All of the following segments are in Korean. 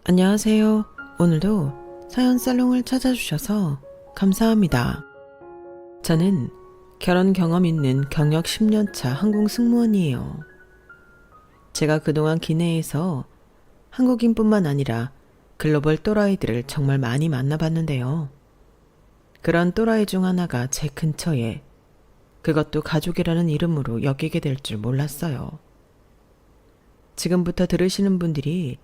안녕하세요. 오늘도 사연 살롱을 찾아주셔서 감사합니다. 저는 결혼 경험 있는 경력 10년차 한국 승무원이에요. 제가 그동안 기내에서 한국인뿐만 아니라 글로벌 또라이들을 정말 많이 만나봤는데요. 그런 또라이 중 하나가 제 근처에, 그것도 가족이라는 이름으로 엮이게 될 줄 몰랐어요. 지금부터 들으시는 분들이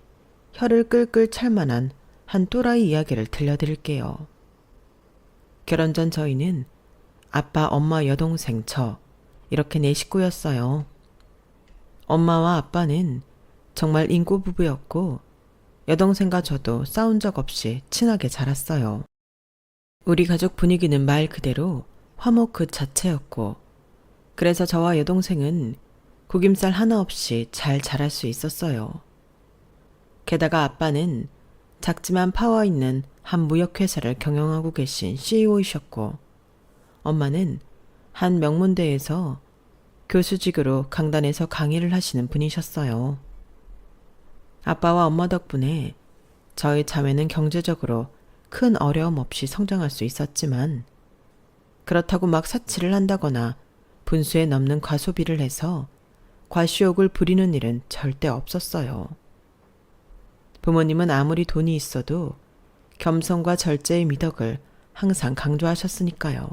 혀를 끌끌 찰 만한 한 또라이 이야기를 들려드릴게요. 결혼 전 저희는 아빠, 엄마, 여동생, 저 이렇게 네 식구였어요. 엄마와 아빠는 정말 인고 부부였고 여동생과 저도 싸운 적 없이 친하게 자랐어요. 우리 가족 분위기는 말 그대로 화목 그 자체였고, 그래서 저와 여동생은 구김살 하나 없이 잘 자랄 수 있었어요. 게다가 아빠는 작지만 파워 있는 한 무역회사를 경영하고 계신 CEO이셨고, 엄마는 한 명문대에서 교수직으로 강단에서 강의를 하시는 분이셨어요. 아빠와 엄마 덕분에 저희 자매는 경제적으로 큰 어려움 없이 성장할 수 있었지만, 그렇다고 막 사치를 한다거나 분수에 넘는 과소비를 해서 과시욕을 부리는 일은 절대 없었어요. 부모님은 아무리 돈이 있어도 겸손과 절제의 미덕을 항상 강조하셨으니까요.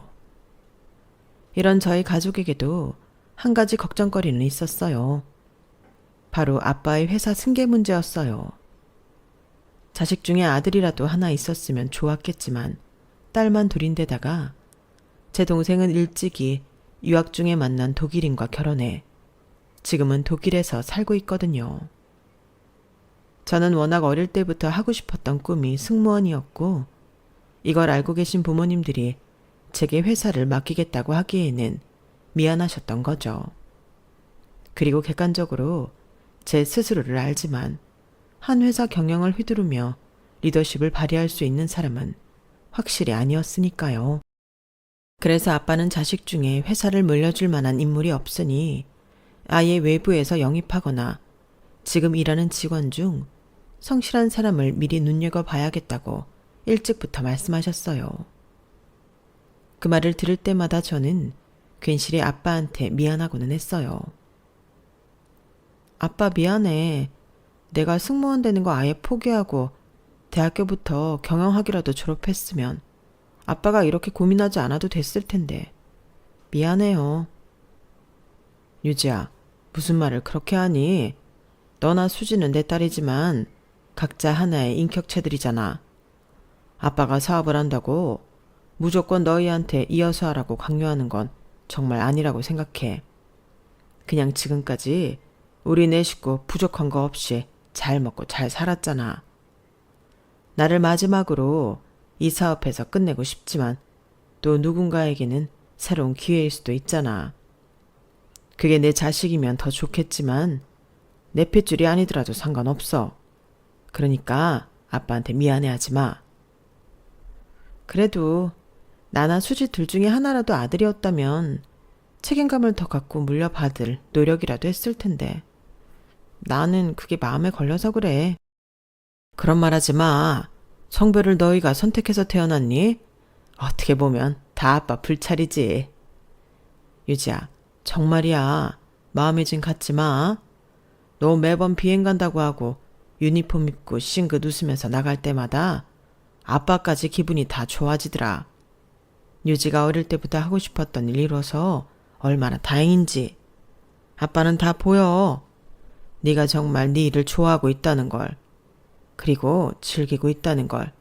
이런 저희 가족에게도 한 가지 걱정거리는 있었어요. 바로 아빠의 회사 승계 문제였어요. 자식 중에 아들이라도 하나 있었으면 좋았겠지만 딸만 둘인데다가 제 동생은 일찍이 유학 중에 만난 독일인과 결혼해 지금은 독일에서 살고 있거든요. 저는 워낙 어릴 때부터 하고 싶었던 꿈이 승무원이었고, 이걸 알고 계신 부모님들이 제게 회사를 맡기겠다고 하기에는 미안하셨던 거죠. 그리고 객관적으로 제 스스로를 알지만 한 회사 경영을 휘두르며 리더십을 발휘할 수 있는 사람은 확실히 아니었으니까요. 그래서 아빠는 자식 중에 회사를 물려줄 만한 인물이 없으니 아예 외부에서 영입하거나 지금 일하는 직원 중 성실한 사람을 미리 눈여겨봐야겠다고 일찍부터 말씀하셨어요. 그 말을 들을 때마다 저는 괜시리 아빠한테 미안하고는 했어요. 아빠 미안해. 내가 승무원 되는 거 아예 포기하고 대학교부터 경영학이라도 졸업했으면 아빠가 이렇게 고민하지 않아도 됐을 텐데. 미안해요. 유지야, 무슨 말을 그렇게 하니? 너나 수지는 내 딸이지만 각자 하나의 인격체들이잖아. 아빠가 사업을 한다고 무조건 너희한테 이어서 하라고 강요하는 건 정말 아니라고 생각해. 그냥 지금까지 우리 네 식구 부족한 거 없이 잘 먹고 잘 살았잖아. 나를 마지막으로 이 사업에서 끝내고 싶지만 또 누군가에게는 새로운 기회일 수도 있잖아. 그게 내 자식이면 더 좋겠지만 내 핏줄이 아니더라도 상관없어. 그러니까 아빠한테 미안해하지 마. 그래도 나나 수지 둘 중에 하나라도 아들이었다면 책임감을 더 갖고 물려받을 노력이라도 했을 텐데 나는 그게 마음에 걸려서 그래. 그런 말 하지 마. 성별을 너희가 선택해서 태어났니? 어떻게 보면 다 아빠 불찰이지. 유지야, 정말이야. 마음에 좀 갖지 마. 너 매번 비행 간다고 하고 유니폼 입고 싱긋 웃으면서 나갈 때마다 아빠까지 기분이 다 좋아지더라. 유지가 어릴 때부터 하고 싶었던 일 이뤄서 얼마나 다행인지. 아빠는 다 보여. 네가 정말 네 일을 좋아하고 있다는 걸. 그리고 즐기고 있다는 걸.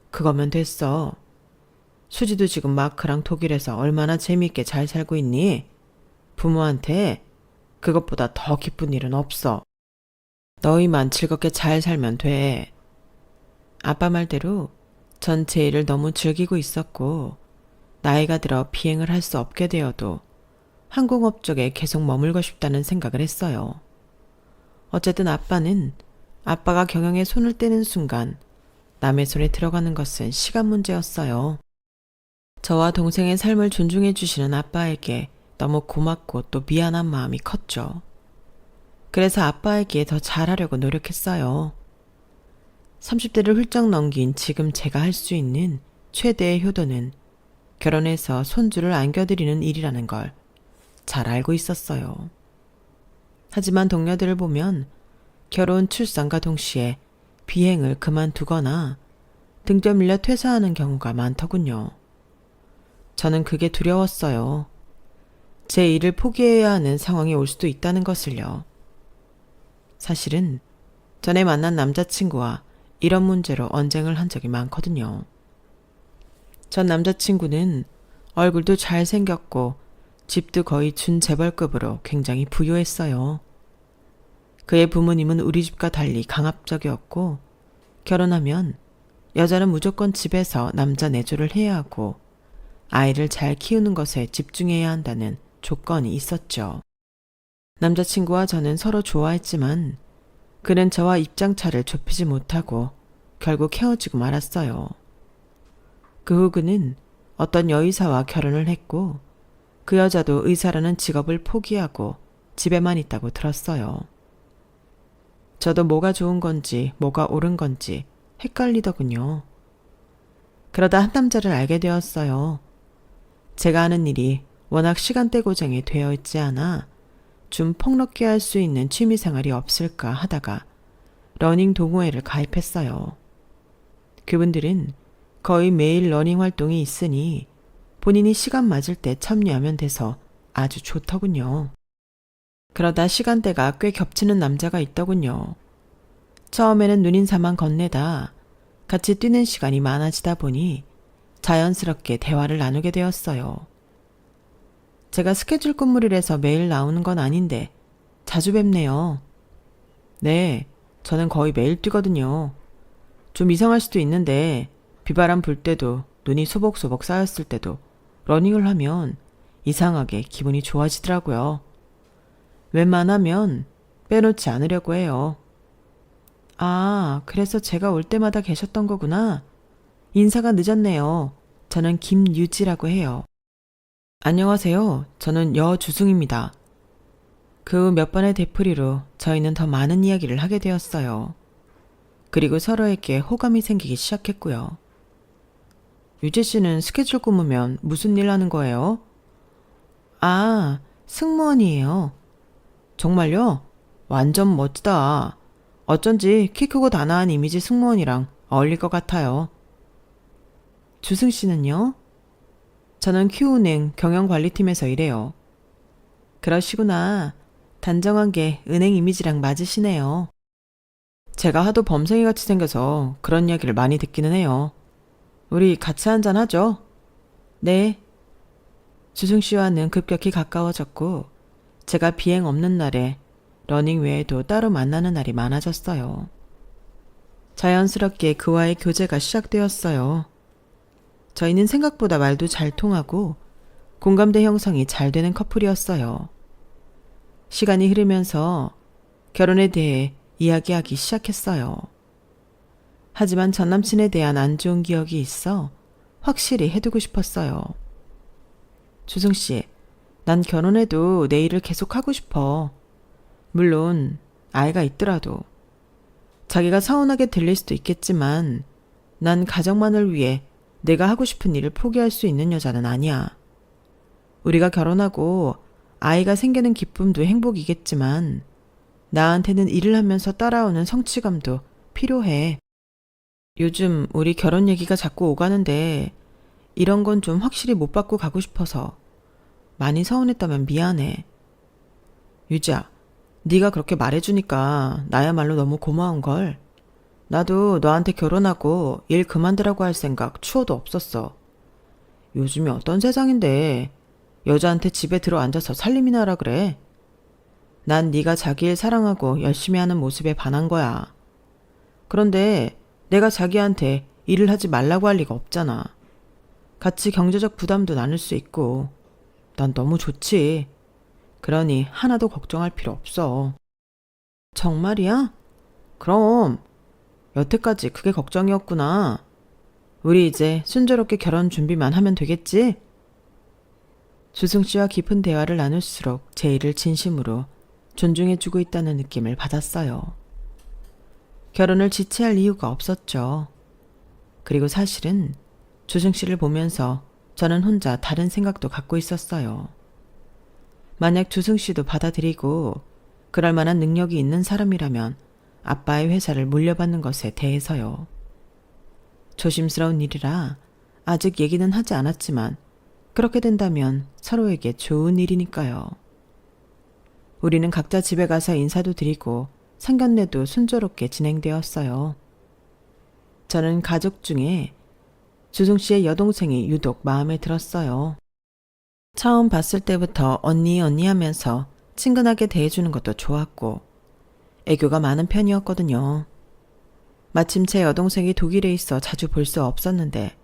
그거면 됐어. 수지도 지금 마크랑 독일에서 얼마나 재미있게 잘 살고 있니? 부모한테 그것보다 더 기쁜 일은 없어. 너희만 즐겁게 잘 살면 돼. 아빠 말대로 전 제 일을 너무 즐기고 있었고, 나이가 들어 비행을 할 수 없게 되어도 항공업 쪽에 계속 머물고 싶다는 생각을 했어요. 어쨌든 아빠는 아빠가 경영에 손을 떼는 순간 남의 손에 들어가는 것은 시간 문제였어요. 저와 동생의 삶을 존중해 주시는 아빠에게 너무 고맙고 또 미안한 마음이 컸죠. 그래서 아빠에게 더 잘하려고 노력했어요. 30대를 훌쩍 넘긴 지금 제가 할 수 있는 최대의 효도는 결혼해서 손주를 안겨드리는 일이라는 걸 잘 알고 있었어요. 하지만 동료들을 보면 결혼, 출산과 동시에 비행을 그만두거나 등뼈 밀려 퇴사하는 경우가 많더군요. 저는 그게 두려웠어요. 제 일을 포기해야 하는 상황이 올 수도 있다는 것을요. 사실은 전에 만난 남자친구와 이런 문제로 언쟁을 한 적이 많거든요. 전 남자친구는 얼굴도 잘생겼고 집도 거의 준재벌급으로 굉장히 부유했어요. 그의 부모님은 우리 집과 달리 강압적이었고 결혼하면 여자는 무조건 집에서 남자 내조를 해야 하고 아이를 잘 키우는 것에 집중해야 한다는 조건이 있었죠. 남자친구와 저는 서로 좋아했지만 그는 저와 입장차를 좁히지 못하고 결국 헤어지고 말았어요. 그 후 그는 어떤 여의사와 결혼을 했고 그 여자도 의사라는 직업을 포기하고 집에만 있다고 들었어요. 저도 뭐가 좋은 건지 뭐가 옳은 건지 헷갈리더군요. 그러다 한 남자를 알게 되었어요. 제가 하는 일이 워낙 시간대 고정이 되어 있지 않아 좀 폭넓게 할 수 있는 취미생활이 없을까 하다가 러닝 동호회를 가입했어요. 그분들은 거의 매일 러닝 활동이 있으니 본인이 시간 맞을 때 참여하면 돼서 아주 좋더군요. 그러다 시간대가 꽤 겹치는 남자가 있더군요. 처음에는 눈인사만 건네다 같이 뛰는 시간이 많아지다 보니 자연스럽게 대화를 나누게 되었어요. 제가 스케줄 근무를해서 매일 나오는 건 아닌데 자주 뵙네요. 네, 저는 거의 매일 뛰거든요. 좀 이상할 수도 있는데 비바람 불 때도 눈이 소복소복 쌓였을 때도 러닝을 하면 이상하게 기분이 좋아지더라고요. 웬만하면 빼놓지 않으려고 해요. 아, 그래서 제가 올 때마다 계셨던 거구나. 인사가 늦었네요. 저는 김유지라고 해요. 안녕하세요. 저는 여주승입니다. 그 몇 번의 되풀이로 저희는 더 많은 이야기를 하게 되었어요. 그리고 서로에게 호감이 생기기 시작했고요. 유재 씨는 스케줄 근무면 무슨 일 하는 거예요? 아, 승무원이에요. 정말요? 완전 멋지다. 어쩐지 키 크고 단아한 이미지 승무원이랑 어울릴 것 같아요. 주승 씨는요? 저는 Q은행 경영관리팀에서 일해요. 그러시구나. 단정한 게 은행 이미지랑 맞으시네요. 제가 하도 범생이같이 생겨서 그런 이야기를 많이 듣기는 해요. 우리 같이 한잔 하죠? 네. 주승 씨와는 급격히 가까워졌고 제가 비행 없는 날에 러닝 외에도 따로 만나는 날이 많아졌어요. 자연스럽게 그와의 교제가 시작되었어요. 저희는 생각보다 말도 잘 통하고 공감대 형성이 잘 되는 커플이었어요. 시간이 흐르면서 결혼에 대해 이야기하기 시작했어요. 하지만 전 남친에 대한 안 좋은 기억이 있어 확실히 해두고 싶었어요. 주승 씨, 난 결혼해도 내 일을 계속 하고 싶어. 물론 아이가 있더라도. 자기가 서운하게 들릴 수도 있겠지만 난 가정만을 위해 내가 하고 싶은 일을 포기할 수 있는 여자는 아니야. 우리가 결혼하고 아이가 생기는 기쁨도 행복이겠지만 나한테는 일을 하면서 따라오는 성취감도 필요해. 요즘 우리 결혼 얘기가 자꾸 오가는데 이런 건 좀 확실히 못 받고 가고 싶어서 많이 서운했다면 미안해. 유지야, 네가 그렇게 말해주니까 나야말로 너무 고마운걸. 나도 너한테 결혼하고 일 그만두라고 할 생각 추워도 없었어. 요즘이 어떤 세상인데 여자한테 집에 들어앉아서 살림이나 하라 그래. 난 네가 자기 일 사랑하고 열심히 하는 모습에 반한 거야. 그런데 내가 자기한테 일을 하지 말라고 할 리가 없잖아. 같이 경제적 부담도 나눌 수 있고 난 너무 좋지. 그러니 하나도 걱정할 필요 없어. 정말이야? 그럼 여태까지 그게 걱정이었구나. 우리 이제 순조롭게 결혼 준비만 하면 되겠지? 주승 씨와 깊은 대화를 나눌수록 제 일을 진심으로 존중해주고 있다는 느낌을 받았어요. 결혼을 지체할 이유가 없었죠. 그리고 사실은 조승 씨를 보면서 저는 혼자 다른 생각도 갖고 있었어요. 만약 조승 씨도 받아들이고 그럴 만한 능력이 있는 사람이라면 아빠의 회사를 물려받는 것에 대해서요. 조심스러운 일이라 아직 얘기는 하지 않았지만 그렇게 된다면 서로에게 좋은 일이니까요. 우리는 각자 집에 가서 인사도 드리고 상견례도 순조롭게 진행되었어요. 저는 가족 중에 조승 씨의 여동생이 유독 마음에 들었어요. 처음 봤을 때부터 언니 하면서 친근하게 대해주는 것도 좋았고 애교가 많은 편이었거든요. 마침 제 여동생이 독일에 있어 자주 볼 수 없었는데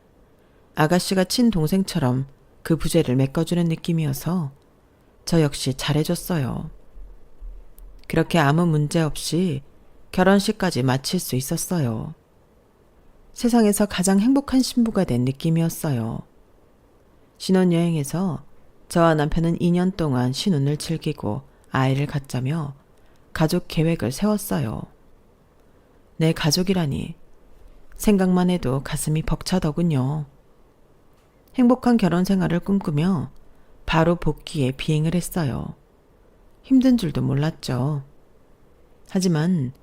아가씨가 친동생처럼 그 부재를 메꿔주는 느낌이어서 저 역시 잘해줬어요. 그렇게 아무 문제 없이 결혼식까지 마칠 수 있었어요. 세상에서 가장 행복한 신부가 된 느낌이었어요. 신혼여행에서 저와 남편은 2년 동안 신혼을 즐기고 아이를 갖자며 가족 계획을 세웠어요. 내 가족이라니 생각만 해도 가슴이 벅차더군요. 행복한 결혼 생활을 꿈꾸며 바로 복귀에 비행을 했어요. 힘든 줄도 몰랐죠. 하지만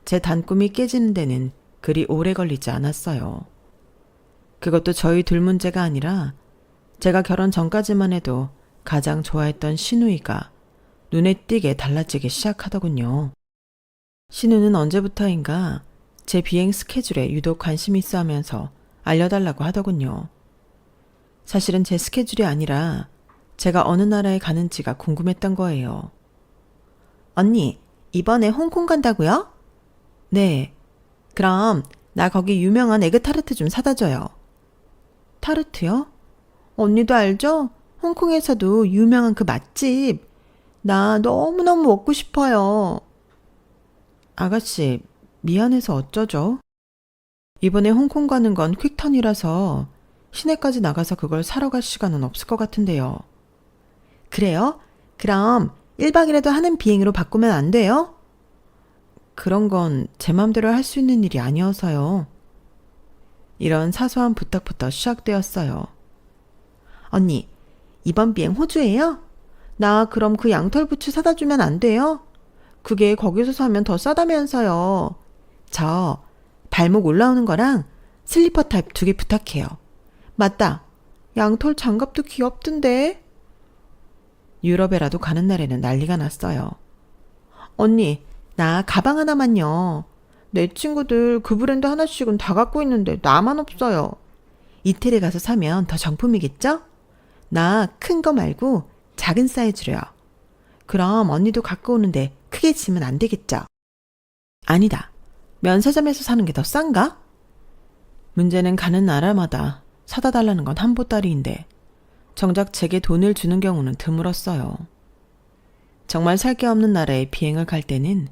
제 단꿈이 깨지는 데는 그리 오래 걸리지 않았어요. 그것도 저희 둘 문제가 아니라 제가 결혼 전까지만 해도 가장 좋아했던 신우이가 눈에 띄게 달라지기 시작하더군요. 신우는 언제부터인가 제 비행 스케줄에 유독 관심이 있어 하면서 알려달라고 하더군요. 사실은 제 스케줄이 아니라 제가 어느 나라에 가는지가 궁금했던 거예요. 언니, 이번에 홍콩 간다고요? 네. 그럼 나 거기 유명한 에그타르트 좀 사다 줘요. 타르트요? 언니도 알죠? 홍콩에서도 유명한 그 맛집. 나 너무너무 먹고 싶어요. 아가씨, 미안해서 어쩌죠? 이번에 홍콩 가는 건 퀵턴이라서 시내까지 나가서 그걸 사러 갈 시간은 없을 것 같은데요. 그래요? 그럼 1박이라도 하는 비행으로 바꾸면 안 돼요? 그런 건 제 맘대로 할 수 있는 일이 아니어서요. 이런 사소한 부탁부터 시작되었어요. 언니, 이번 비행 호주예요? 나 그럼 그 양털 부츠 사다 주면 안 돼요? 그게 거기서 사면 더 싸다면서요. 저 발목 올라오는 거랑 슬리퍼 타입 2개 부탁해요. 맞다. 양털 장갑도 귀엽던데. 유럽에라도 가는 날에는 난리가 났어요. 언니, 나 가방 하나만요. 내 친구들 그 브랜드 하나씩은 다 갖고 있는데 나만 없어요. 이태리 가서 사면 더 정품이겠죠? 나 큰 거 말고 작은 사이즈로요. 그럼 언니도 갖고 오는데 크게 지면 안 되겠죠? 아니다. 면세점에서 사는 게 더 싼가? 문제는 가는 나라마다 사다 달라는 건 한 보따리인데 정작 제게 돈을 주는 경우는 드물었어요. 정말 살 게 없는 나라에 비행을 갈 때는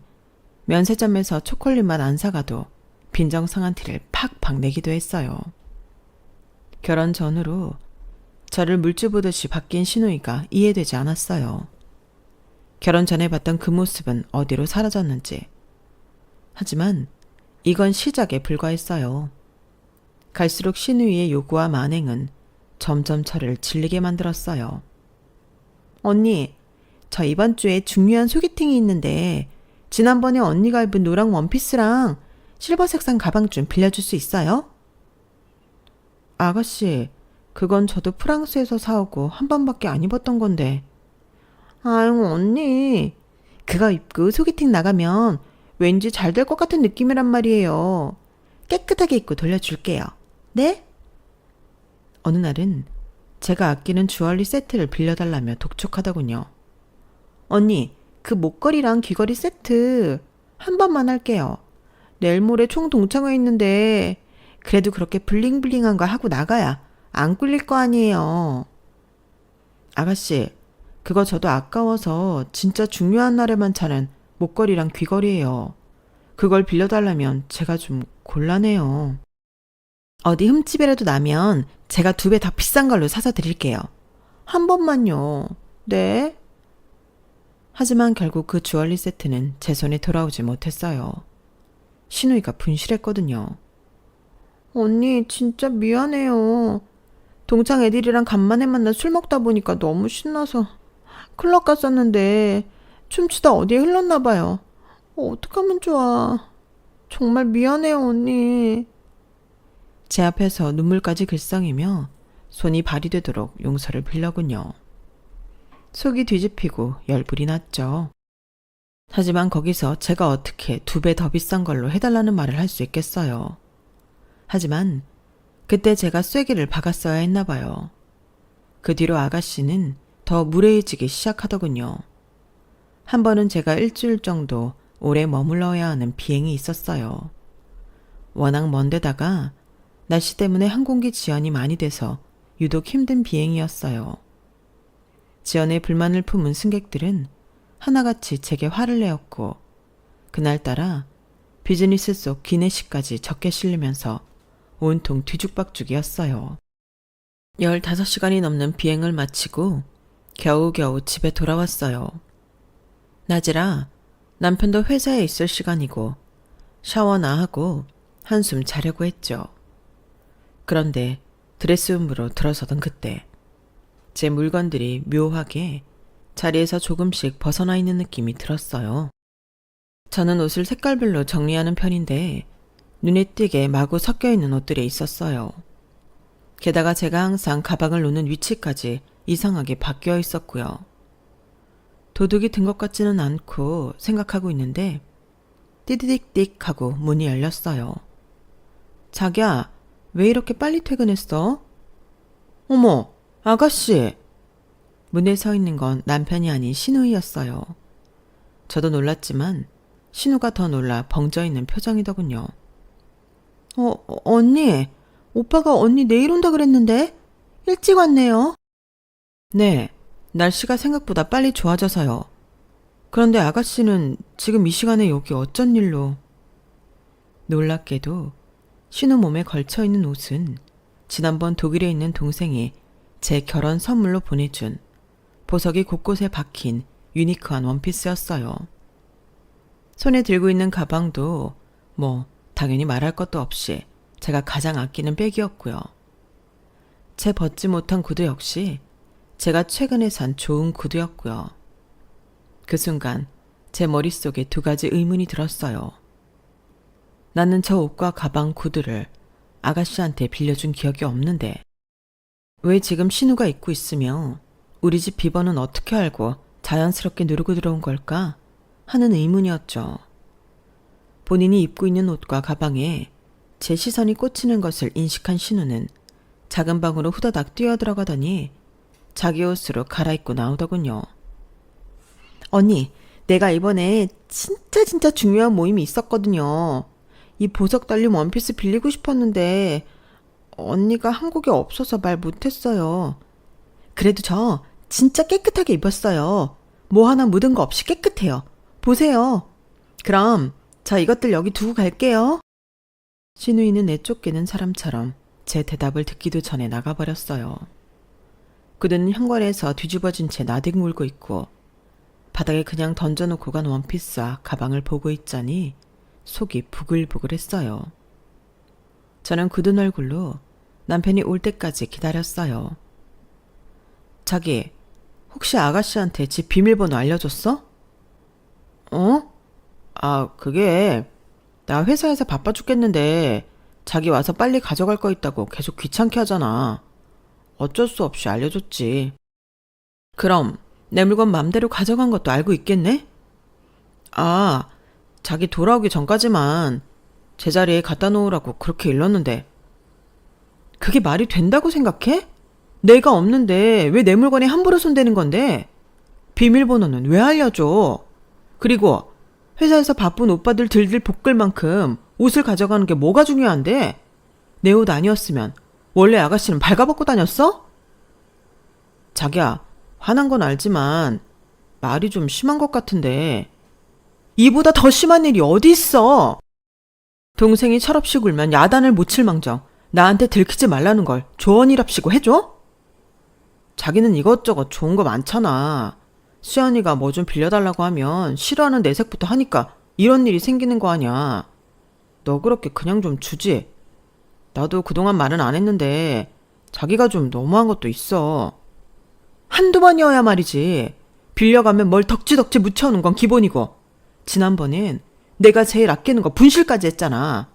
면세점에서 초콜릿만 안 사가도 빈정상한 티를 팍팍 내기도 했어요. 결혼 전후로 저를 물주 보듯이 바뀐 신우이가 이해되지 않았어요. 결혼 전에 봤던 그 모습은 어디로 사라졌는지. 하지만 이건 시작에 불과했어요. 갈수록 신우이의 요구와 만행은 점점 저를 질리게 만들었어요. 언니, 저 이번 주에 중요한 소개팅이 있는데 지난번에 언니가 입은 노랑 원피스랑 실버 색상 가방 좀 빌려줄 수 있어요? 아가씨, 그건 저도 프랑스에서 사오고 한 번밖에 안 입었던 건데. 아유, 언니. 그거 입고 소개팅 나가면 왠지 잘 될 것 같은 느낌이란 말이에요. 깨끗하게 입고 돌려줄게요. 네? 어느 날은 제가 아끼는 주얼리 세트를 빌려달라며 독촉하더군요. 언니, 그 목걸이랑 귀걸이 세트 한 번만 할게요. 내일 모레 총 동창회 있는데 그래도 그렇게 블링블링한 거 하고 나가야 안 꿀릴 거 아니에요. 아가씨, 그거 저도 아까워서 진짜 중요한 날에만 차는 목걸이랑 귀걸이에요. 그걸 빌려달라면 제가 좀 곤란해요. 어디 흠집이라도 나면 제가 2배 더 비싼 걸로 사서 드릴게요. 한 번만요. 네? 하지만 결국 그 주얼리 세트는 제 손에 돌아오지 못했어요. 신우이가 분실했거든요. 언니, 진짜 미안해요. 동창 애들이랑 간만에 만나 술 먹다 보니까 너무 신나서 클럽 갔었는데 춤추다 어디에 흘렀나 봐요. 어떡하면 좋아. 정말 미안해요, 언니. 제 앞에서 눈물까지 글썽이며 손이 발이 되도록 용서를 빌려군요. 속이 뒤집히고 열불이 났죠. 하지만 거기서 제가 어떻게 2배 더 비싼 걸로 해달라는 말을 할 수 있겠어요. 하지만 그때 제가 쐐기를 박았어야 했나 봐요. 그 뒤로 아가씨는 더 무례해지기 시작하더군요. 한 번은 제가 일주일 정도 오래 머물러야 하는 비행이 있었어요. 워낙 먼 데다가 날씨 때문에 항공기 지연이 많이 돼서 유독 힘든 비행이었어요. 지연에 불만을 품은 승객들은 하나같이 제게 화를 내었고 그날따라 비즈니스 속 기내식까지 적게 실리면서 온통 뒤죽박죽이었어요. 15시간이 넘는 비행을 마치고 겨우겨우 집에 돌아왔어요. 낮이라 남편도 회사에 있을 시간이고 샤워나 하고 한숨 자려고 했죠. 그런데 드레스룸으로 들어서던 그때 제 물건들이 묘하게 자리에서 조금씩 벗어나 있는 느낌이 들었어요. 저는 옷을 색깔별로 정리하는 편인데 눈에 띄게 마구 섞여 있는 옷들이 있었어요. 게다가 제가 항상 가방을 놓는 위치까지 이상하게 바뀌어 있었고요. 도둑이 든 것 같지는 않고 생각하고 있는데 띠디딕딕 하고 문이 열렸어요. 자기야, 왜 이렇게 빨리 퇴근했어? 어머, 아가씨. 문에 서 있는 건 남편이 아닌 신우이였어요. 저도 놀랐지만 신우가 더 놀라 벙쪄 있는 표정이더군요. 언니, 오빠가 언니 내일 온다 그랬는데 일찍 왔네요. 네, 날씨가 생각보다 빨리 좋아져서요. 그런데 아가씨는 지금 이 시간에 여기 어쩐 일로? 놀랍게도 신우 몸에 걸쳐있는 옷은 지난번 독일에 있는 동생이 제 결혼 선물로 보내준 보석이 곳곳에 박힌 유니크한 원피스였어요. 손에 들고 있는 가방도 당연히 말할 것도 없이 제가 가장 아끼는 백이었고요. 제 벗지 못한 구두 역시 제가 최근에 산 좋은 구두였고요. 그 순간 제 머릿속에 2가지 의문이 들었어요. 나는 저 옷과 가방, 구두를 아가씨한테 빌려준 기억이 없는데 왜 지금 신우가 입고 있으며 우리 집 비번은 어떻게 알고 자연스럽게 누르고 들어온 걸까 하는 의문이었죠. 본인이 입고 있는 옷과 가방에 제 시선이 꽂히는 것을 인식한 신우는 작은 방으로 후다닥 뛰어들어가더니 자기 옷으로 갈아입고 나오더군요. 언니, 내가 이번에 진짜 중요한 모임이 있었거든요. 이 보석 달린 원피스 빌리고 싶었는데 언니가 한국에 없어서 말 못했어요. 그래도 저 진짜 깨끗하게 입었어요. 뭐 하나 묻은 거 없이 깨끗해요. 보세요. 그럼 저 이것들 여기 두고 갈게요. 신우이는 내쫓기는 사람처럼 제 대답을 듣기도 전에 나가버렸어요. 그는 현관에서 뒤집어진 채 나뒹굴고 있고 바닥에 그냥 던져놓고 간 원피스와 가방을 보고 있자니 속이 부글부글했어요. 저는 굳은 얼굴로 남편이 올 때까지 기다렸어요. 자기, 혹시 아가씨한테 집 비밀번호 알려줬어? 그게 나 회사에서 바빠 죽겠는데 자기 와서 빨리 가져갈 거 있다고 계속 귀찮게 하잖아. 어쩔 수 없이 알려줬지. 그럼 내 물건 맘대로 가져간 것도 알고 있겠네? 자기 돌아오기 전까지만 제자리에 갖다 놓으라고 그렇게 일렀는데 그게 말이 된다고 생각해? 내가 없는데 왜 내 물건에 함부로 손대는 건데? 비밀번호는 왜 알려줘? 그리고 회사에서 바쁜 오빠들 들들 볶을 만큼 옷을 가져가는 게 뭐가 중요한데? 내 옷 아니었으면 원래 아가씨는 발가벗고 다녔어? 자기야, 화난 건 알지만 말이 좀 심한 것 같은데 이보다 더 심한 일이 어디 있어? 동생이 철없이 굴면 야단을 못 칠 망정 나한테 들키지 말라는 걸 조언이랍시고 해줘? 자기는 이것저것 좋은 거 많잖아. 수연이가 뭐 좀 빌려달라고 하면 싫어하는 내색부터 하니까 이런 일이 생기는 거 아냐. 너 그렇게 그냥 좀 주지. 나도 그동안 말은 안 했는데 자기가 좀 너무한 것도 있어. 한두 번이어야 말이지. 빌려가면 뭘 덕지덕지 묻혀오는 건 기본이고 지난번엔 내가 제일 아끼는 거 분실까지 했잖아.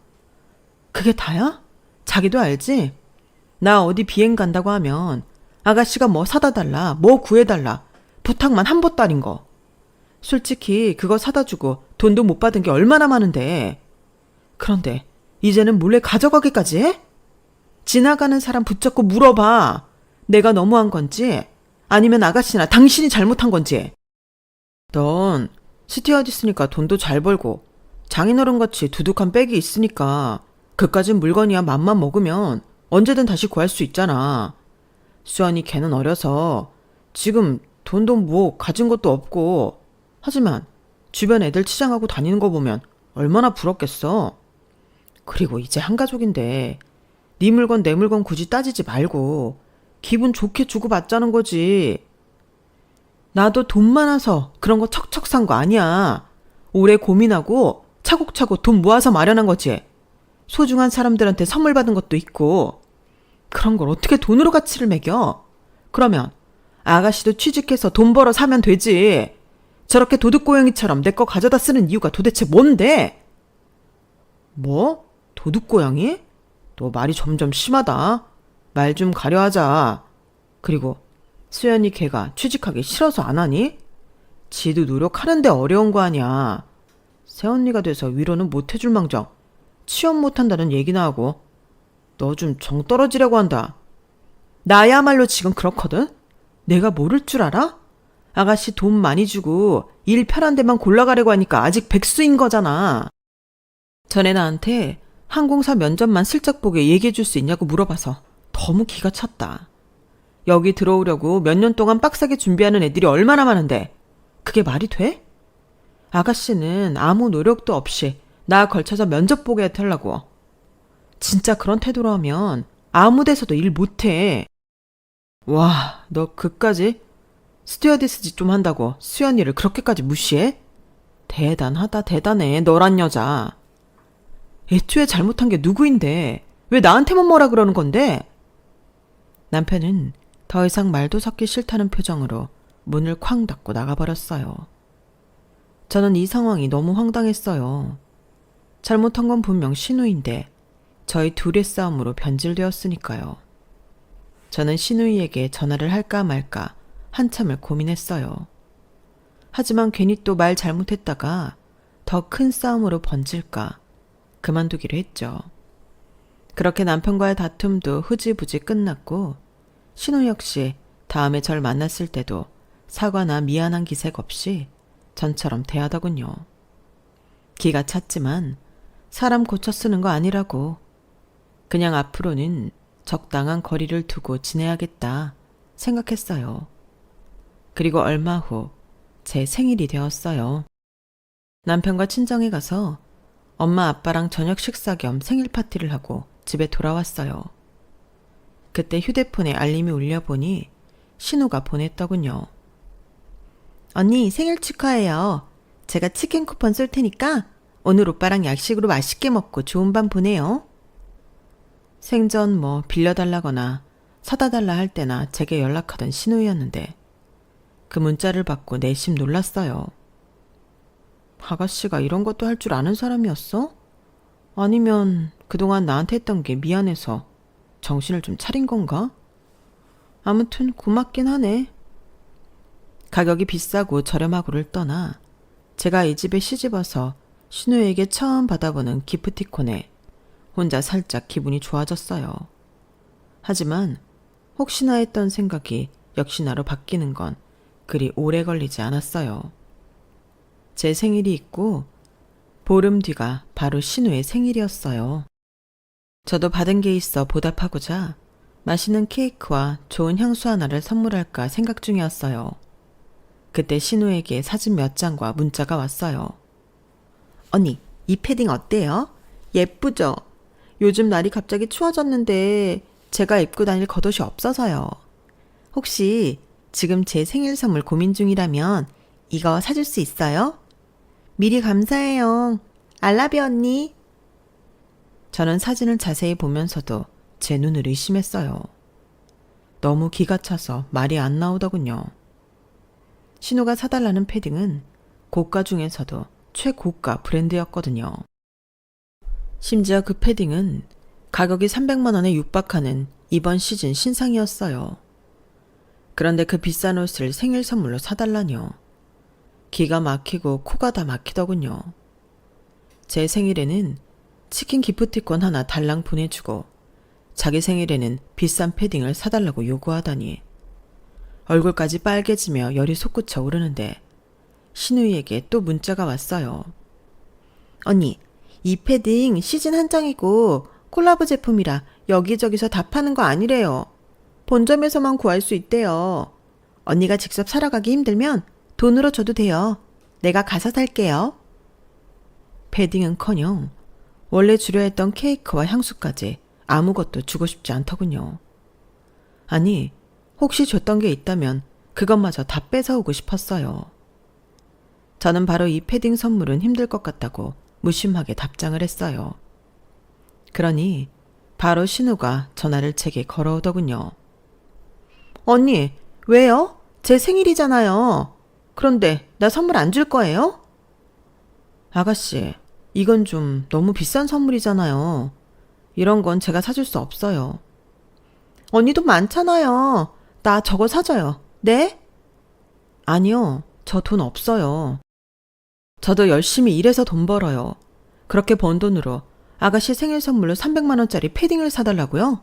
그게 다야? 자기도 알지? 나 어디 비행 간다고 하면 아가씨가 뭐 사다 달라, 뭐 구해달라 부탁만 한 보따린 거. 솔직히 그거 사다 주고 돈도 못 받은 게 얼마나 많은데. 그런데 이제는 몰래 가져가기까지 해? 지나가는 사람 붙잡고 물어봐. 내가 너무한 건지 아니면 아가씨나 당신이 잘못한 건지. 넌 스튜어디스니까 돈도 잘 벌고 장인어른같이 두둑한 백이 있으니까 그까진 물건이야 맘만 먹으면 언제든 다시 구할 수 있잖아. 수연이 걔는 어려서 지금 돈도 뭐 가진 것도 없고 하지만 주변 애들 치장하고 다니는 거 보면 얼마나 부럽겠어. 그리고 이제 한 가족인데 네 물건 내 물건 굳이 따지지 말고 기분 좋게 주고받자는 거지. 나도 돈 많아서 그런 거 척척 산 거 아니야. 오래 고민하고 차곡차곡 돈 모아서 마련한 거지. 소중한 사람들한테 선물 받은 것도 있고. 그런 걸 어떻게 돈으로 가치를 매겨? 그러면 아가씨도 취직해서 돈 벌어 사면 되지. 저렇게 도둑고양이처럼 내 거 가져다 쓰는 이유가 도대체 뭔데? 뭐? 도둑고양이? 너 말이 점점 심하다. 말 좀 가려하자. 그리고 수연이 걔가 취직하기 싫어서 안 하니? 지도 노력하는데 어려운 거 아니야. 새언니가 돼서 위로는 못 해줄 망정 취업 못한다는 얘기나 하고. 너 좀 정 떨어지려고 한다. 나야말로 지금 그렇거든? 내가 모를 줄 알아? 아가씨 돈 많이 주고 일 편한 데만 골라가려고 하니까 아직 백수인 거잖아. 전에 나한테 항공사 면접만 슬쩍 보게 얘기해 줄 수 있냐고 물어봐서 너무 기가 찼다. 여기 들어오려고 몇 년 동안 빡세게 준비하는 애들이 얼마나 많은데 그게 말이 돼? 아가씨는 아무 노력도 없이 나 걸쳐서 면접 보게 해달라고. 진짜 그런 태도로 하면 아무 데서도 일 못해. 와, 너 그까지? 스튜어디스 짓 좀 한다고 수연이를 그렇게까지 무시해? 대단하다, 대단해, 너란 여자. 애초에 잘못한 게 누구인데 왜 나한테만 뭐라 그러는 건데? 남편은 더 이상 말도 섞기 싫다는 표정으로 문을 쾅 닫고 나가버렸어요. 저는 이 상황이 너무 황당했어요. 잘못한 건 분명 신우인데 저희 둘의 싸움으로 변질되었으니까요. 저는 신우이에게 전화를 할까 말까 한참을 고민했어요. 하지만 괜히 또 말 잘못했다가 더 큰 싸움으로 번질까 그만두기로 했죠. 그렇게 남편과의 다툼도 흐지부지 끝났고 신우 역시 다음에 절 만났을 때도 사과나 미안한 기색 없이 전처럼 대하더군요. 기가 찼지만 사람 고쳐 쓰는 거 아니라고. 그냥 앞으로는 적당한 거리를 두고 지내야겠다 생각했어요. 그리고 얼마 후 제 생일이 되었어요. 남편과 친정에 가서 엄마 아빠랑 저녁 식사 겸 생일 파티를 하고 집에 돌아왔어요. 그때 휴대폰에 알림이 울려보니 신우가 보냈더군요. 언니 생일 축하해요. 제가 치킨 쿠폰 쏠 테니까 오늘 오빠랑 약식으로 맛있게 먹고 좋은 밤 보내요. 생전 뭐 빌려달라거나 사다 달라 할 때나 제게 연락하던 신우였는데 그 문자를 받고 내심 놀랐어요. 아가씨가 이런 것도 할 줄 아는 사람이었어? 아니면 그동안 나한테 했던 게 미안해서 정신을 좀 차린 건가? 아무튼 고맙긴 하네. 가격이 비싸고 저렴하고를 떠나 제가 이 집에 시집와서 신우에게 처음 받아보는 기프티콘에 혼자 살짝 기분이 좋아졌어요. 하지만 혹시나 했던 생각이 역시나로 바뀌는 건 그리 오래 걸리지 않았어요. 제 생일이 있고 보름 뒤가 바로 신우의 생일이었어요. 저도 받은 게 있어 보답하고자 맛있는 케이크와 좋은 향수 하나를 선물할까 생각 중이었어요. 그때 신우에게 사진 몇 장과 문자가 왔어요. 언니, 이 패딩 어때요? 예쁘죠? 요즘 날이 갑자기 추워졌는데 제가 입고 다닐 겉옷이 없어서요. 혹시 지금 제 생일 선물 고민 중이라면 이거 사줄 수 있어요? 미리 감사해요. 알라뷰 언니. 저는 사진을 자세히 보면서도 제 눈을 의심했어요. 너무 기가 차서 말이 안 나오더군요. 신우가 사달라는 패딩은 고가 중에서도 최고가 브랜드였거든요. 심지어 그 패딩은 가격이 300만 원에 육박하는 이번 시즌 신상이었어요. 그런데 그 비싼 옷을 생일 선물로 사달라뇨. 기가 막히고 코가 다 막히더군요. 제 생일에는 치킨 기프티콘 하나 달랑 보내주고 자기 생일에는 비싼 패딩을 사달라고 요구하다니. 얼굴까지 빨개지며 열이 솟구쳐 오르는데 신우이에게 또 문자가 왔어요. 언니, 이 패딩 시즌 한정이고 콜라보 제품이라 여기저기서 다 파는 거 아니래요. 본점에서만 구할 수 있대요. 언니가 직접 사러 가기 힘들면 돈으로 줘도 돼요. 내가 가서 살게요. 패딩은커녕 원래 주려 했던 케이크와 향수까지 아무것도 주고 싶지 않더군요. 아니, 혹시 줬던 게 있다면 그것마저 다 뺏어오고 싶었어요. 저는 바로 이 패딩 선물은 힘들 것 같다고 무심하게 답장을 했어요. 그러니 바로 신우가 전화를 제게 걸어오더군요. 언니, 왜요? 제 생일이잖아요. 그런데 나 선물 안 줄 거예요? 아가씨, 이건 좀 너무 비싼 선물이잖아요. 이런 건 제가 사줄 수 없어요. 언니도 많잖아요. 나 저거 사줘요. 네? 아니요, 저 돈 없어요. 저도 열심히 일해서 돈 벌어요. 그렇게 번 돈으로 아가씨 생일 선물로 300만 원짜리 패딩을 사달라고요?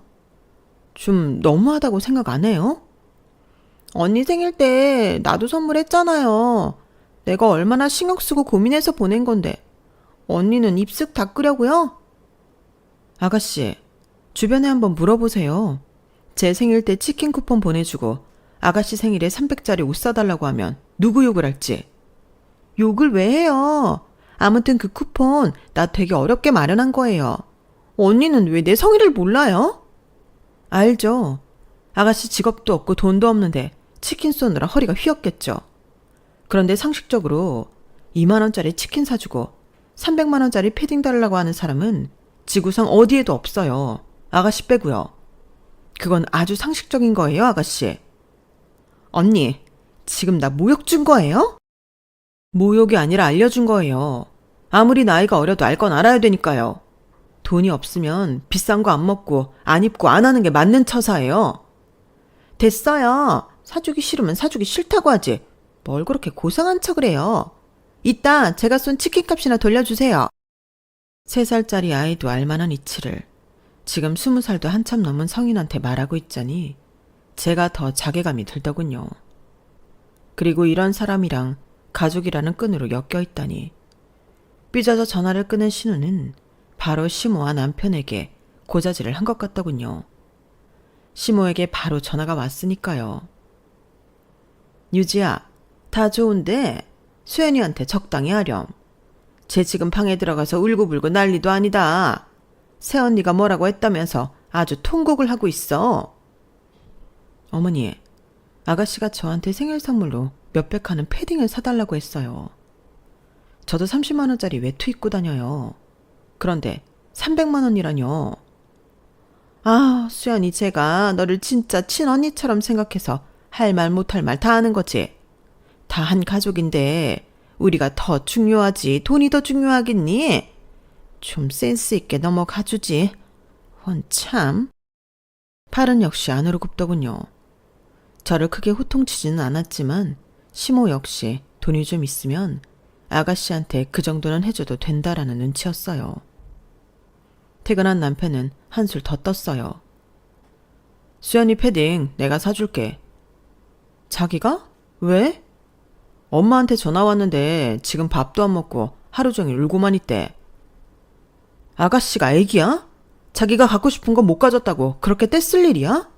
좀 너무하다고 생각 안 해요? 언니 생일 때 나도 선물했잖아요. 내가 얼마나 신경 쓰고 고민해서 보낸 건데 언니는 입쓱 닦으려고요? 아가씨, 주변에 한번 물어보세요. 제 생일 때 치킨 쿠폰 보내주고 아가씨 생일에 300짜리 옷 사달라고 하면 누구 욕을 할지. 욕을 왜 해요? 아무튼 그 쿠폰 나 되게 어렵게 마련한 거예요. 언니는 왜 내 성의를 몰라요? 알죠. 아가씨 직업도 없고 돈도 없는데 치킨 쏘느라 허리가 휘었겠죠. 그런데 상식적으로 2만 원짜리 치킨 사주고 300만 원짜리 패딩 달라고 하는 사람은 지구상 어디에도 없어요. 아가씨 빼고요. 그건 아주 상식적인 거예요, 아가씨. 언니, 지금 나 모욕 준 거예요? 모욕이 아니라 알려준 거예요. 아무리 나이가 어려도 알 건 알아야 되니까요. 돈이 없으면 비싼 거 안 먹고 안 입고 안 하는 게 맞는 처사예요. 됐어요. 사주기 싫으면 사주기 싫다고 하지. 뭘 그렇게 고상한 척을 해요. 이따 제가 쏜 치킨값이나 돌려주세요. 3살짜리 아이도 알만한 이치를 지금 20살도 한참 넘은 성인한테 말하고 있자니 제가 더 자괴감이 들더군요. 그리고 이런 사람이랑 가족이라는 끈으로 엮여 있다니. 삐져서 전화를 끊은 신우는 바로 시모와 남편에게 고자질을 한 것 같더군요. 시모에게 바로 전화가 왔으니까요. 유지야, 다 좋은데 수연이한테 적당히 하렴. 쟤 지금 방에 들어가서 울고불고 난리도 아니다. 새언니가 뭐라고 했다면서 아주 통곡을 하고 있어. 어머니, 아가씨가 저한테 생일 선물로 몇백 하는 패딩을 사달라고 했어요. 저도 30만 원짜리 외투 입고 다녀요. 그런데 300만 원이라뇨. 아, 수연이 제가 너를 진짜 친언니처럼 생각해서 할 말 못할 말 다 하는 거지. 다 한 가족인데 우리가 더 중요하지 돈이 더 중요하겠니? 좀 센스 있게 넘어가주지. 참. 팔은 역시 안으로 굽더군요. 저를 크게 호통치지는 않았지만 시모 역시 돈이 좀 있으면 아가씨한테 그 정도는 해줘도 된다라는 눈치였어요. 퇴근한 남편은 한술 더 떴어요. 수연이 패딩 내가 사줄게. 자기가? 왜? 엄마한테 전화 왔는데 지금 밥도 안 먹고 하루 종일 울고만 있대. 아가씨가 애기야? 자기가 갖고 싶은 거 못 가졌다고 그렇게 떼쓸 일이야?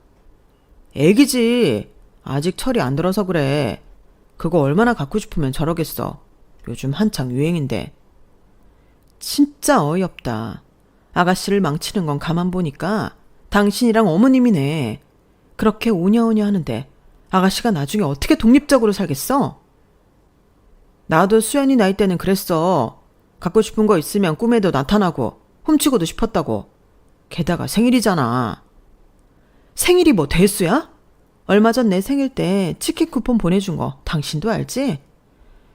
애기지. 아직 철이 안 들어서 그래. 그거 얼마나 갖고 싶으면 저러겠어. 요즘 한창 유행인데. 진짜 어이없다. 아가씨를 망치는 건 가만 보니까 당신이랑 어머님이네. 그렇게 오냐오냐 하는데 아가씨가 나중에 어떻게 독립적으로 살겠어? 나도 수연이 나이 때는 그랬어. 갖고 싶은 거 있으면 꿈에도 나타나고 훔치고도 싶었다고. 게다가 생일이잖아. 생일이 뭐 대수야? 얼마 전 내 생일 때 치킨 쿠폰 보내준 거 당신도 알지?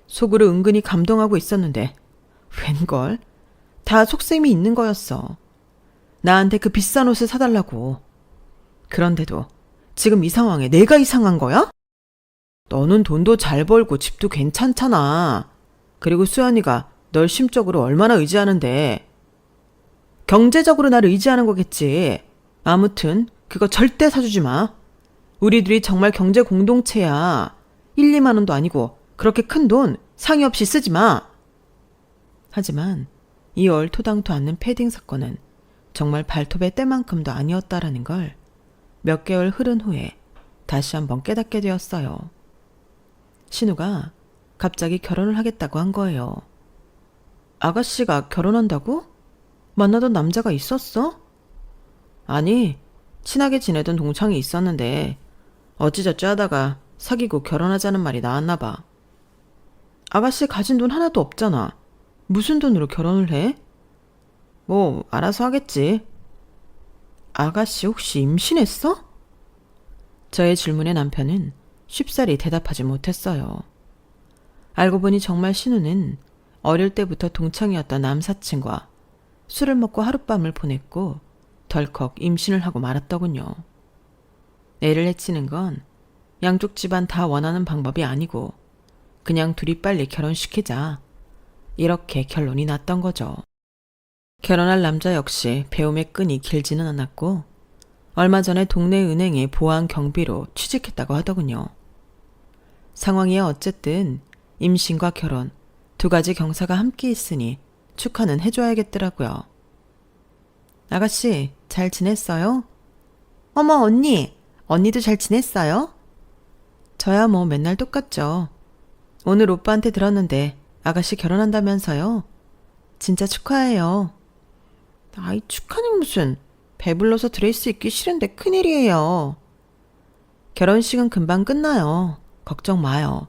속으로 은근히 감동하고 있었는데 웬걸? 다 속셈이 있는 거였어. 나한테 그 비싼 옷을 사달라고. 그런데도 지금 이 상황에 내가 이상한 거야? 너는 돈도 잘 벌고 집도 괜찮잖아. 그리고 수연이가 널 심적으로 얼마나 의지하는데. 경제적으로 날 의지하는 거겠지. 아무튼 그거 절대 사주지 마. 우리 둘이 정말 경제 공동체야. 1, 2만 원도 아니고 그렇게 큰 돈 상의 없이 쓰지 마. 하지만 이 얼토당토 않는 패딩 사건은 정말 발톱의 때만큼도 아니었다라는 걸 몇 개월 흐른 후에 다시 한번 깨닫게 되었어요. 신우가 갑자기 결혼을 하겠다고 한 거예요. 아가씨가 결혼한다고? 만나던 남자가 있었어? 아니, 친하게 지내던 동창이 있었는데 어찌저찌 하다가 사귀고 결혼하자는 말이 나왔나 봐. 아가씨 가진 돈 하나도 없잖아. 무슨 돈으로 결혼을 해? 뭐 알아서 하겠지. 아가씨 혹시 임신했어? 저의 질문에 남편은 쉽사리 대답하지 못했어요. 알고 보니 정말 신우는 어릴 때부터 동창이었던 남사친과 술을 먹고 하룻밤을 보냈고 덜컥 임신을 하고 말았더군요. 애를 해치는 건 양쪽 집안 다 원하는 방법이 아니고 그냥 둘이 빨리 결혼시키자. 이렇게 결론이 났던 거죠. 결혼할 남자 역시 배움의 끈이 길지는 않았고 얼마 전에 동네 은행에 보안 경비로 취직했다고 하더군요. 상황이 어쨌든 임신과 결혼 두 가지 경사가 함께 있으니 축하는 해줘야겠더라고요. 아가씨 잘 지냈어요? 어머 언니, 언니도 잘 지냈어요? 저야 뭐 맨날 똑같죠. 오늘 오빠한테 들었는데 아가씨 결혼한다면서요? 진짜 축하해요. 아이 축하는 무슨, 배불러서 드레스 입기 싫은데 큰일이에요. 결혼식은 금방 끝나요. 걱정 마요.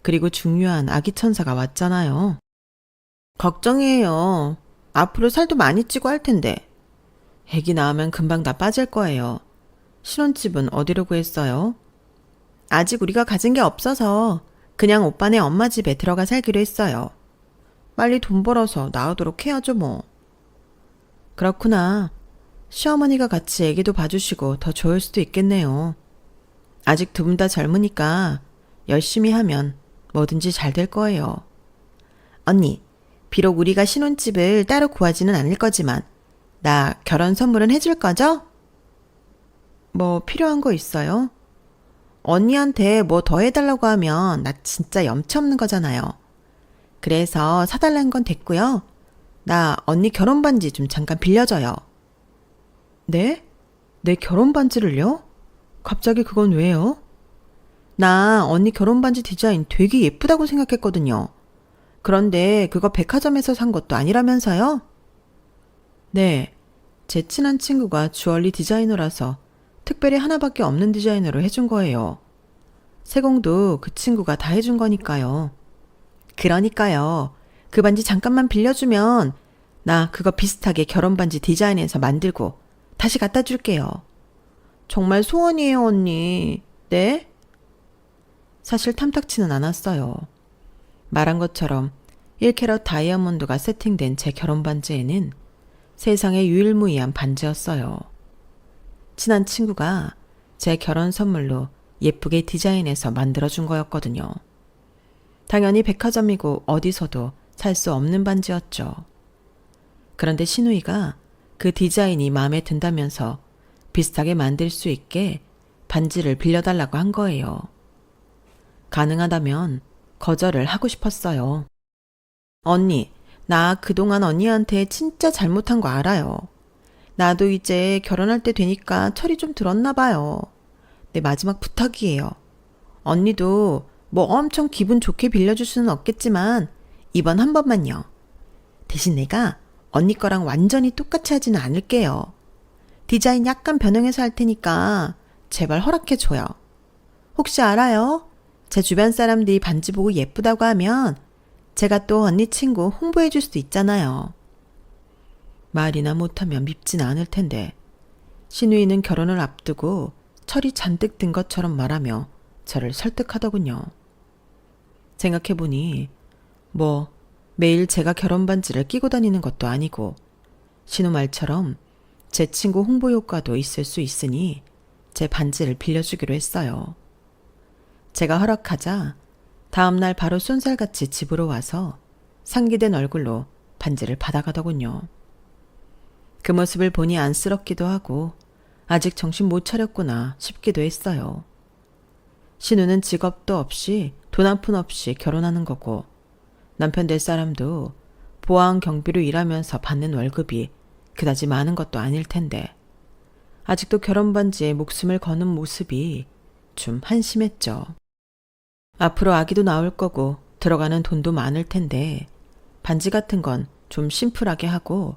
그리고 중요한 아기 천사가 왔잖아요. 걱정이에요. 앞으로 살도 많이 찌고 할 텐데. 애기 낳으면 금방 다 빠질 거예요. 신혼집은 어디로 구했어요? 아직 우리가 가진 게 없어서 그냥 오빠네 엄마 집에 들어가 살기로 했어요. 빨리 돈 벌어서 나오도록 해야죠 뭐. 그렇구나. 시어머니가 같이 애기도 봐주시고 더 좋을 수도 있겠네요. 아직 두 분 다 젊으니까 열심히 하면 뭐든지 잘 될 거예요. 언니, 비록 우리가 신혼집을 따로 구하지는 않을 거지만 나 결혼 선물은 해줄 거죠? 뭐 필요한 거 있어요? 언니한테 뭐 더 해달라고 하면 나 진짜 염치 없는 거잖아요. 그래서 사달라는 건 됐고요. 나 언니 결혼 반지 좀 잠깐 빌려줘요. 네? 내 결혼 반지를요? 갑자기 그건 왜요? 나 언니 결혼 반지 디자인 되게 예쁘다고 생각했거든요. 그런데 그거 백화점에서 산 것도 아니라면서요? 네, 제 친한 친구가 주얼리 디자이너라서 특별히 하나밖에 없는 디자이너로 해준 거예요. 세공도 그 친구가 다 해준 거니까요. 그러니까요. 그 반지 잠깐만 빌려주면 나 그거 비슷하게 결혼 반지 디자인해서 만들고 다시 갖다 줄게요. 정말 소원이에요, 언니. 네? 사실 탐탁치는 않았어요. 말한 것처럼 1캐럿 다이아몬드가 세팅된 제 결혼 반지에는 세상에 유일무이한 반지였어요. 친한 친구가 제 결혼 선물로 예쁘게 디자인해서 만들어준 거였거든요. 당연히 백화점이고 어디서도 살 수 없는 반지였죠. 그런데 신우이가 그 디자인이 마음에 든다면서 비슷하게 만들 수 있게 반지를 빌려달라고 한 거예요. 가능하다면 거절을 하고 싶었어요. 언니, 나 그동안 언니한테 진짜 잘못한 거 알아요. 나도 이제 결혼할 때 되니까 철이 좀 들었나 봐요. 내 마지막 부탁이에요. 언니도 뭐 엄청 기분 좋게 빌려줄 수는 없겠지만 이번 한 번만요. 대신 내가 언니 거랑 완전히 똑같이 하지는 않을게요. 디자인 약간 변형해서 할 테니까 제발 허락해줘요. 혹시 알아요? 제 주변 사람들이 반지 보고 예쁘다고 하면 제가 또 언니 친구 홍보해줄 수도 있잖아요. 말이나 못하면 밉진 않을 텐데 신우이는 결혼을 앞두고 철이 잔뜩 든 것처럼 말하며 저를 설득하더군요. 생각해보니 매일 제가 결혼 반지를 끼고 다니는 것도 아니고 신우 말처럼 제 친구 홍보 효과도 있을 수 있으니 제 반지를 빌려주기로 했어요. 제가 허락하자 다음날 바로 쏜살같이 집으로 와서 상기된 얼굴로 반지를 받아가더군요. 그 모습을 보니 안쓰럽기도 하고 아직 정신 못 차렸구나 싶기도 했어요. 신우는 직업도 없이 돈 한 푼 없이 결혼하는 거고 남편 될 사람도 보안 경비로 일하면서 받는 월급이 그다지 많은 것도 아닐 텐데 아직도 결혼 반지에 목숨을 거는 모습이 좀 한심했죠. 앞으로 아기도 나올 거고 들어가는 돈도 많을 텐데 반지 같은 건 좀 심플하게 하고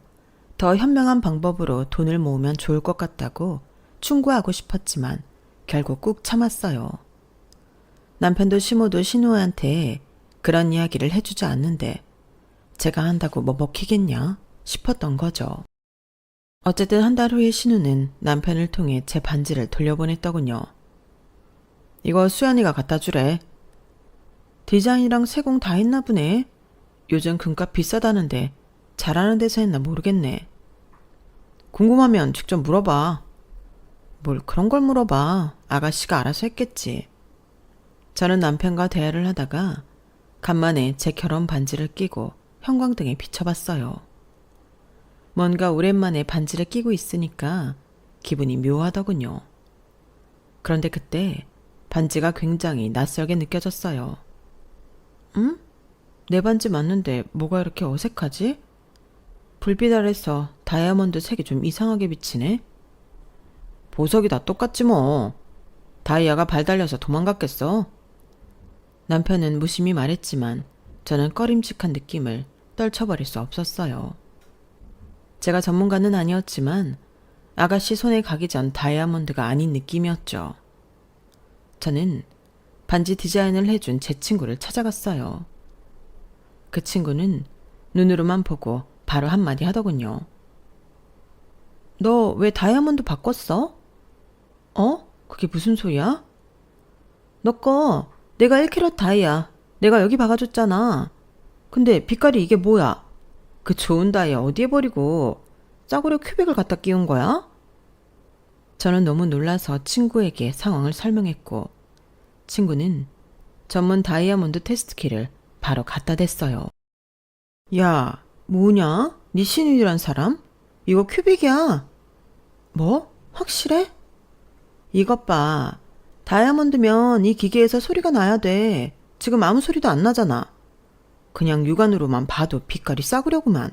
더 현명한 방법으로 돈을 모으면 좋을 것 같다고 충고하고 싶었지만 결국 꾹 참았어요. 남편도 시모도 신우한테 그런 이야기를 해주지 않는데 제가 한다고 뭐 먹히겠냐 싶었던 거죠. 어쨌든 한 달 후에 신우는 남편을 통해 제 반지를 돌려보냈더군요. 이거 수연이가 갖다 주래. 디자인이랑 세공 다 했나 보네. 요즘 금값 비싸다는데 잘하는 데서 했나 모르겠네. 궁금하면 직접 물어봐. 뭘 그런 걸 물어봐. 아가씨가 알아서 했겠지. 저는 남편과 대화를 하다가 간만에 제 결혼 반지를 끼고 형광등에 비춰봤어요. 뭔가 오랜만에 반지를 끼고 있으니까 기분이 묘하더군요. 그런데 그때 반지가 굉장히 낯설게 느껴졌어요. 응? 내 반지 맞는데 뭐가 이렇게 어색하지? 불빛 아래서 다이아몬드 색이 좀 이상하게 비치네? 보석이 다 똑같지 뭐. 다이아가 발 달려서 도망갔겠어? 남편은 무심히 말했지만 저는 꺼림칙한 느낌을 떨쳐버릴 수 없었어요. 제가 전문가는 아니었지만 아가씨 손에 가기 전 다이아몬드가 아닌 느낌이었죠. 저는 반지 디자인을 해준 제 친구를 찾아갔어요. 그 친구는 눈으로만 보고 바로 한마디 하더군요. 너 왜 다이아몬드 바꿨어? 그게 무슨 소리야? 너 거 내가 1캐럿 다이아 내가 여기 박아줬잖아. 근데 빛깔이 이게 뭐야? 그 좋은 다이아 어디에 버리고 싸구려 큐빅을 갖다 끼운 거야? 저는 너무 놀라서 친구에게 상황을 설명했고 친구는 전문 다이아몬드 테스트키를 바로 갖다 댔어요. 야, 뭐냐? 네 신우이란 사람? 이거 큐빅이야. 뭐? 확실해? 이것 봐. 다이아몬드면 이 기계에서 소리가 나야 돼. 지금 아무 소리도 안 나잖아. 그냥 육안으로만 봐도 빛깔이 싸구려구만.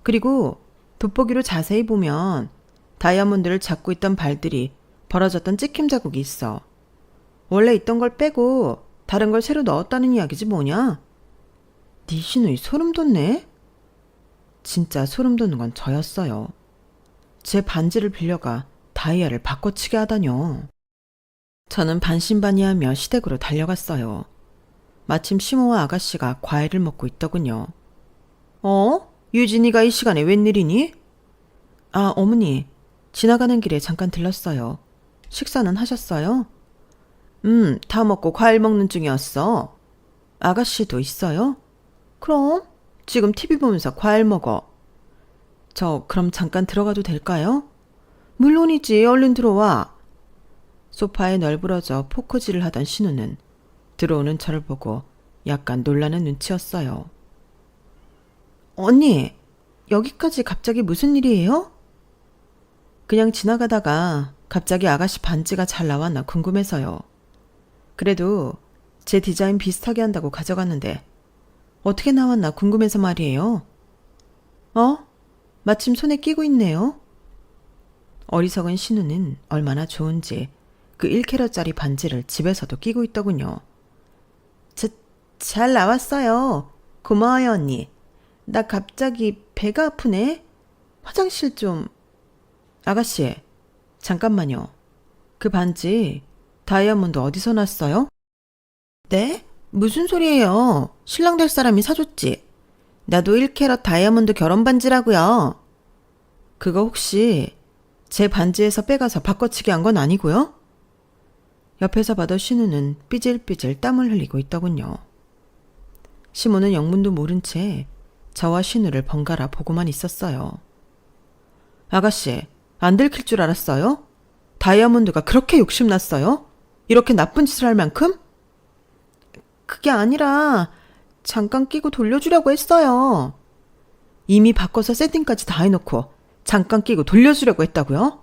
그리고 돋보기로 자세히 보면 다이아몬드를 잡고 있던 발들이 벌어졌던 찍힘 자국이 있어. 원래 있던 걸 빼고 다른 걸 새로 넣었다는 이야기지 뭐냐? 네 신우이 소름 돋네? 진짜 소름 돋는 건 저였어요. 제 반지를 빌려가 다이아를 바꿔치게 하다뇨. 저는 반신반의하며 시댁으로 달려갔어요. 마침 시모와 아가씨가 과일을 먹고 있더군요. 유진이가 이 시간에 웬일이니? 아, 어머니. 지나가는 길에 잠깐 들렀어요. 식사는 하셨어요? 다 먹고 과일 먹는 중이었어. 아가씨도 있어요? 그럼 지금 TV 보면서 과일 먹어. 저 그럼 잠깐 들어가도 될까요? 물론이지. 얼른 들어와. 소파에 널브러져 포크질을 하던 신우는 들어오는 저를 보고 약간 놀라는 눈치였어요. 언니, 여기까지 갑자기 무슨 일이에요? 그냥 지나가다가 갑자기 아가씨 반지가 잘 나왔나 궁금해서요. 그래도 제 디자인 비슷하게 한다고 가져갔는데 어떻게 나왔나 궁금해서 말이에요. 마침 손에 끼고 있네요. 어리석은 신우는 얼마나 좋은지 그 1캐럿짜리 반지를 집에서도 끼고 있더군요. 잘 나왔어요. 고마워요, 언니. 나 갑자기 배가 아프네. 화장실 좀... 아가씨, 잠깐만요. 그 반지 다이아몬드 어디서 났어요? 네? 무슨 소리예요? 신랑 될 사람이 사줬지. 나도 1캐럿 다이아몬드 결혼 반지라고요. 그거 혹시 제 반지에서 빼가서 바꿔치기 한 건 아니고요? 옆에서 봐도 신우는 삐질삐질 땀을 흘리고 있더군요. 시모는 영문도 모른 채 저와 신우를 번갈아 보고만 있었어요. 아가씨, 안 들킬 줄 알았어요? 다이아몬드가 그렇게 욕심났어요? 이렇게 나쁜 짓을 할 만큼? 그게 아니라 잠깐 끼고 돌려주려고 했어요. 이미 바꿔서 세팅까지 다 해놓고 잠깐 끼고 돌려주려고 했다고요?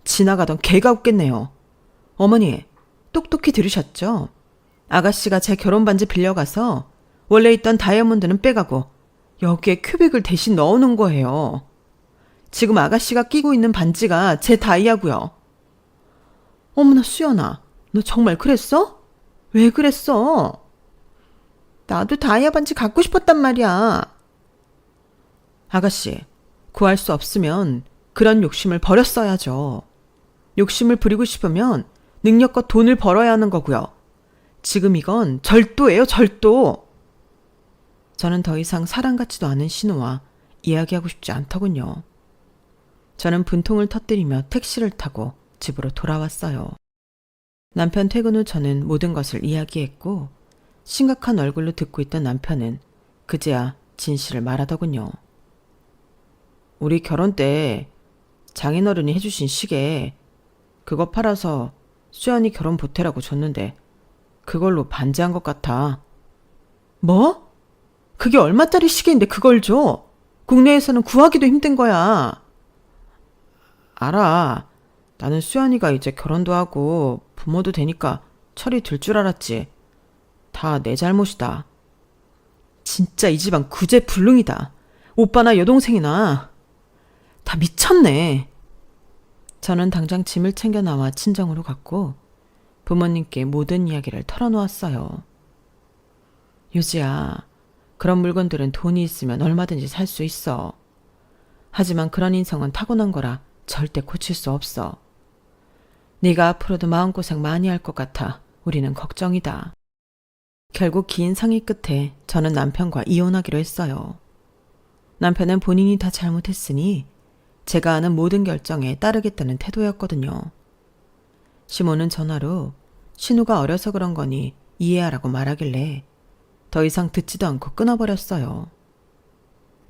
지나가던 개가 웃겠네요. 어머니, 똑똑히 들으셨죠? 아가씨가 제 결혼 반지 빌려가서 원래 있던 다이아몬드는 빼가고 여기에 큐빅을 대신 넣어놓은 거예요. 지금 아가씨가 끼고 있는 반지가 제 다이아고요. 어머나 수연아, 너 정말 그랬어? 왜 그랬어? 나도 다이아 반지 갖고 싶었단 말이야. 아가씨, 구할 수 없으면 그런 욕심을 버렸어야죠. 욕심을 부리고 싶으면 능력과 돈을 벌어야 하는 거고요. 지금 이건 절도예요, 절도. 저는 더 이상 사람 같지도 않은 신우와 이야기하고 싶지 않더군요. 저는 분통을 터뜨리며 택시를 타고 집으로 돌아왔어요. 남편 퇴근 후 저는 모든 것을 이야기했고 심각한 얼굴로 듣고 있던 남편은 그제야 진실을 말하더군요. 우리 결혼 때 장인어른이 해주신 시계 그거 팔아서 수연이 결혼 보태라고 줬는데 그걸로 반지한 것 같아. 뭐? 그게 얼마짜리 시계인데 그걸 줘? 국내에서는 구하기도 힘든 거야. 알아. 나는 수연이가 이제 결혼도 하고 부모도 되니까 철이 들 줄 알았지. 다 내 잘못이다. 진짜 이 집안 구제불능이다. 오빠나 여동생이나 다 미쳤네. 저는 당장 짐을 챙겨 나와 친정으로 갔고 부모님께 모든 이야기를 털어놓았어요. 유지야, 그런 물건들은 돈이 있으면 얼마든지 살 수 있어. 하지만 그런 인성은 타고난 거라 절대 고칠 수 없어. 네가 앞으로도 마음고생 많이 할 것 같아 우리는 걱정이다. 결국 긴 상의 끝에 저는 남편과 이혼하기로 했어요. 남편은 본인이 다 잘못했으니 제가 하는 모든 결정에 따르겠다는 태도였거든요. 시모는 전화로 신우가 어려서 그런 거니 이해하라고 말하길래 더 이상 듣지도 않고 끊어버렸어요.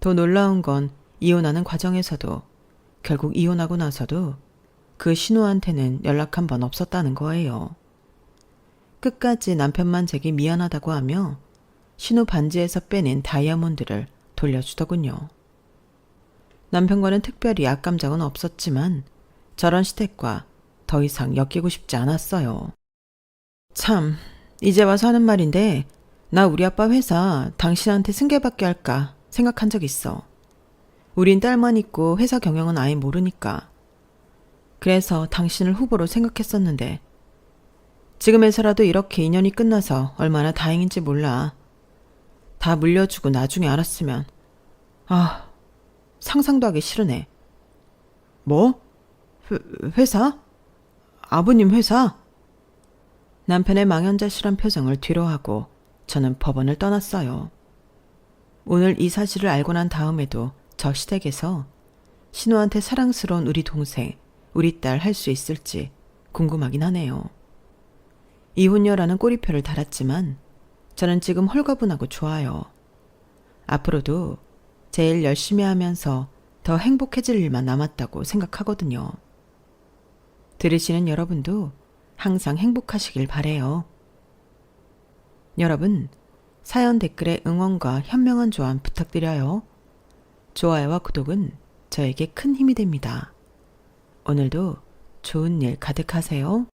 더 놀라운 건 이혼하는 과정에서도 결국 이혼하고 나서도 그 신우한테는 연락 한 번 없었다는 거예요. 끝까지 남편만 제게 미안하다고 하며 신우 반지에서 빼낸 다이아몬드를 돌려주더군요. 남편과는 특별히 악감정은 없었지만 저런 시댁과 더 이상 엮이고 싶지 않았어요. 참, 이제 와서 하는 말인데 나 우리 아빠 회사 당신한테 승계받게 할까 생각한 적 있어. 우린 딸만 있고 회사 경영은 아예 모르니까. 그래서 당신을 후보로 생각했었는데 지금에서라도 이렇게 인연이 끝나서 얼마나 다행인지 몰라. 다 물려주고 나중에 알았으면 상상도 하기 싫으네. 뭐? 회사? 아버님 회사? 남편의 망연자실한 표정을 뒤로하고 저는 법원을 떠났어요. 오늘 이 사실을 알고 난 다음에도 저 시댁에서 신우한테 사랑스러운 우리 동생, 우리 딸 할 수 있을지 궁금하긴 하네요. 이혼녀라는 꼬리표를 달았지만 저는 지금 홀가분하고 좋아요. 앞으로도 제일 열심히 하면서 더 행복해질 일만 남았다고 생각하거든요. 들으시는 여러분도 항상 행복하시길 바래요. 여러분, 사연 댓글에 응원과 현명한 조언 부탁드려요. 좋아요와 구독은 저에게 큰 힘이 됩니다. 오늘도 좋은 일 가득하세요.